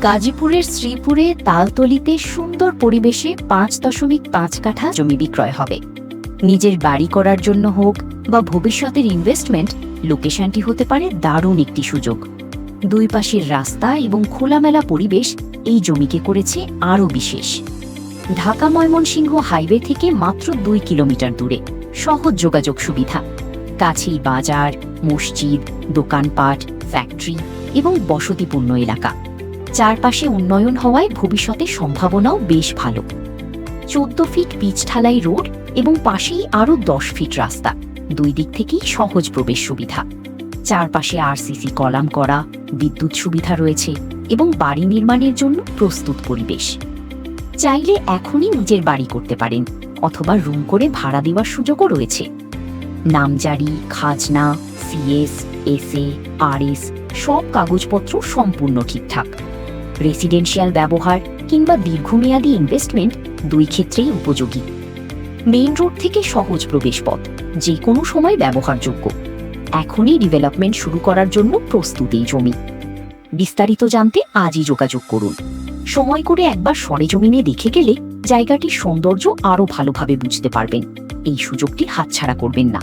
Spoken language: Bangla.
গাজীপুরের শ্রীপুরে তালতলিতে সুন্দর পরিবেশে 5.5 কাঠা জমি বিক্রয় হবে। নিজের বাড়ি করার জন্য হোক বা ভবিষ্যতের ইনভেস্টমেন্ট, লোকেশনটি হতে পারে দারুণ একটি সুযোগ। দুই পাশের রাস্তা এবং খোলামেলা পরিবেশ এই জমিকে করেছে আরও বিশেষ। ঢাকা ময়মনসিংহ হাইওয়ে থেকে মাত্র 2 কিলোমিটার দূরে, সহজ যোগাযোগ সুবিধা, কাছেই বাজার, মসজিদ, দোকানপাট, ফ্যাক্টরি এবং বসতিপূর্ণ এলাকা। চারপাশে উন্নয়ন হওয়ায় ভবিষ্যতের সম্ভাবনাও বেশ ভালো। 14 ফিট পিচ ঢালাই রোড এবং পাশেই আরও 10 ফিট রাস্তা, দুই দিক থেকেই সহজ প্রবেশ সুবিধা। চারপাশে আরসিসি কলাম করা, বিদ্যুৎ সুবিধা রয়েছে এবং বাড়ি নির্মাণের জন্য প্রস্তুত পরিবেশ। চাইলে এখনই নিজের বাড়ি করতে পারেন অথবা রুম করে ভাড়া দেওয়ার সুযোগও রয়েছে। নামজারি, খাজনা, সিএস, এসএ, আরএস সব কাগজপত্র সম্পূর্ণ ঠিকঠাক। রেসিডেন্সিয়াল ব্যবহার কিংবা দীর্ঘমেয়াদী ইনভেস্টমেন্ট দুই ক্ষেত্রেই উপযোগী। মেইন রোড থেকে সহজ প্রবেশ পথ, যে কোনো সময় ব্যবহারযোগ্য। এখনই ডেভেলপমেন্ট শুরু করার জন্য প্রস্তুত এই জমি। বিস্তারিত জানতে আজই যোগাযোগ করুন। সময় করে একবার সরেজমিনে দেখে গেলে জায়গাটির সৌন্দর্য আরও ভালোভাবে বুঝতে পারবেন। এই সুযোগটি হাতছাড়া করবেন না।